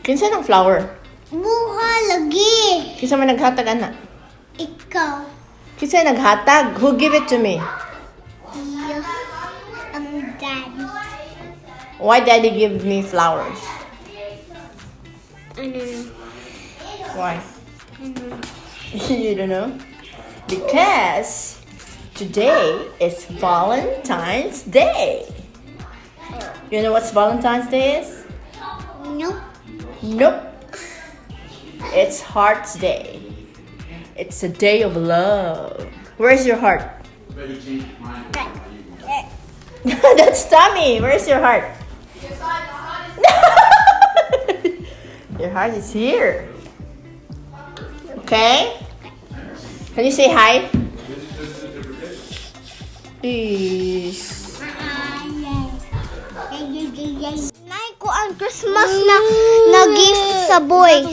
Kinsa ng flower? Buha lagi. Kinsa man naghatag ana? Ikaw. Kinsa naghatag? Who give it to me? Iyo. Ang daddy. Why daddy give me flowers? Ano? Why? You don't know? Because today is Valentine's Day. You know what Valentine's Day is? Nope. Nope. It's Heart's Day. It's a day of love. Where's your heart? That's Tommy. Where's your heart? Your heart is here. Okay? Can you say hi? Please. Nay ko ang Christmas na gift sa boys.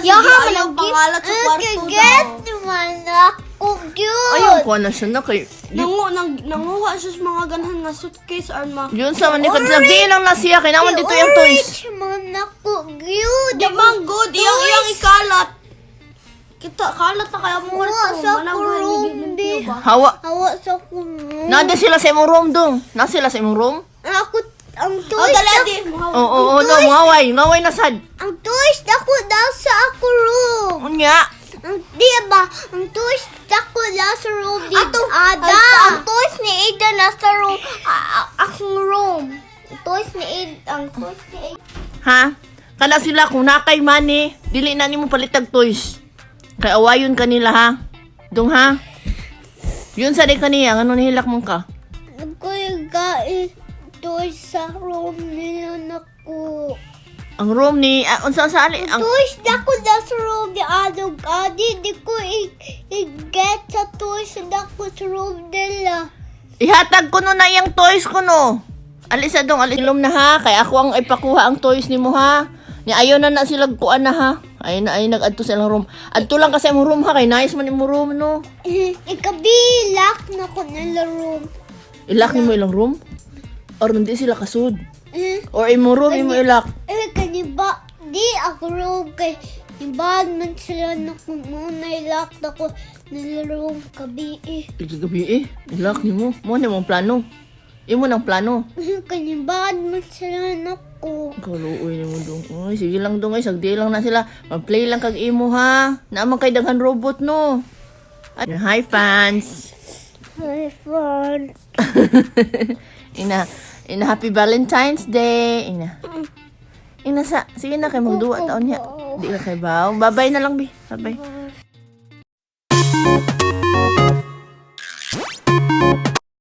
Yaha man ang pangalan sa kwarto get man ako cute. Ayaw ko na siya na kay... Nanguha siya sa mga ganhan nga suitcase or Yun sa manikad. Sabihin lang na siya. Kailangan dito yung toys. Man ako cute. Di bang good? Iyang ikalat. Kita, kalat na kaya mo Hawa kwarto. sa Managay room, ni di. ba? Hawa. Hawa sa room. Nada sila sa imong room dong. Na sila sa imong room? Ako, ang Oh, toys dali, na, di. Oo, no, ngaway. Ngaway na sad. ang toys ako daw sa ako room. Unya. Di ba? Ang toys ako daw sa room di Ada. Ang toys ni Ada nasa room. Akong room. Ang toys ni Ada. Ang toys ni Ada. Ha? Kana sila kung nakay money, dili na nimo palitag toys. Kay awayon kanila ha. Dong ha? Yun sa di kaniya, ano nihilak mo ka? Nagkaya toys sa room nila nako. Ang room ni, unsa sa ali? Ang, Toys ako daw sa room ni Adog. Di ko i-get sa toys ako sa room nila. ihatag ko no na yung toys ko no. Alisa dong, alilom na ha. Kay ako ang ipakuha ang toys nimo ha. Ni ayaw na sila kuan na ha. Ay nag-adto sa ilang room. Adto lang kasi ang room ha. Kay nice man imong room no. Ikabilak na ko nila room. Ilak nimo ilang room? Or hindi sila kasud? Eh, Or imong room imo ilak? kaniba, di ako room kay ibad man sila na kung muna ilak na ko nila room kabi Gabi ilak nimo. Mo na mong plano. Imo nang plano. Kanibad man sila na ko. Kaluoy nimo dong. Oy, sige lang dong ay sagdi lang na sila. Mag-play lang kag imo ha. Naman kay daghan robot no. At hi fans. Hi, fun. Ina happy Valentine's Day. Ina sa sige na kay magduwa taon niya. Di ka kay baw. Babay na lang bi. Babay.